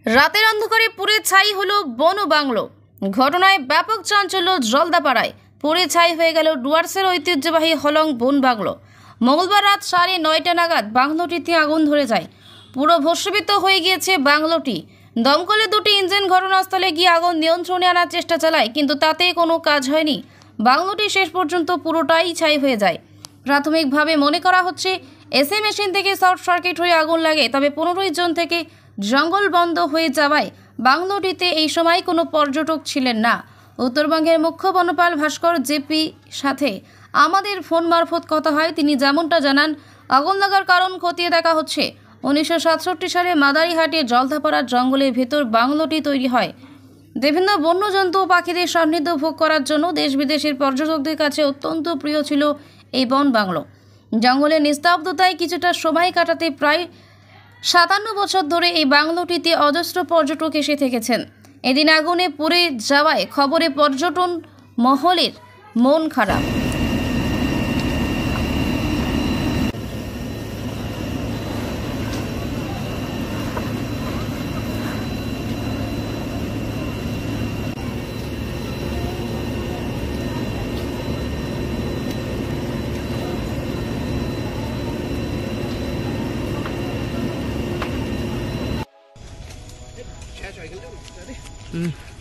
রাতের অন্ধকারে পুড়ে ছাই হলো বন বাংলো। ঘটনায় ব্যাপক চাঞ্চল্য জলদাপাড়ায়। পুড়ে ছাই হয়ে গেল ডুয়ার্সের ঐতিহ্যবাহী হলং বন বাংলো। মঙ্গলবার রাত 9:30 নাগাদ বাংলোটিতে আগুন ধরে যায়। পুরো ভস্মীভূত হয়ে গিয়েছে বাংলোটি। দমকলে 2টি ইঞ্জিন ঘটনাস্থলে গিয়ে আগুন নিয়ন্ত্রণে আনার চেষ্টা চালায়, কিন্তু তাতে কোনো কাজ হয়নি। বাংলোটি শেষ পর্যন্ত পুরোটাই ছাই হয়ে যায়। প্রাথমিকভাবে মনে করা হচ্ছে এসি মেশিন থেকে শর্ট সার্কিট হয়ে আগুন লাগে। তবে 15 জন থেকে জঙ্গল বন্ধ হয়ে যাওয়ায় বাংলোটিতে এই সময় কোনো পর্যটক ছিলেন না। উত্তরবঙ্গের মুখ্য বনপাল ভাস্কর জেপি সাথে আমাদের ফোন মারফত কথা হয়। তিনি যেমনটা জানান, আগুন লাগার কারণ খতিয়ে দেখা হচ্ছে। 1967 সালে মাদারিহাটে জলদাপাড়ার জঙ্গলের ভেতর বাংলোটি তৈরি হয়। বিভিন্ন বন্যজন্তু ও পাখিদের সান্নিধ্য ভোগ করার জন্য দেশ বিদেশের পর্যটকদের কাছে অত্যন্ত প্রিয় ছিল এই বন বাংলো। জঙ্গলের নিস্তব্ধতায় কিছুটা সময় কাটাতে প্রায় 57 বছর ধরে এই বাংলোটিতে অজস্র পর্যটক এসে থেকেছেন। এদিন আগুনে পুড়ে যাওয়ায় খবরে পর্যটন মহলের মন খারাপ। Mm.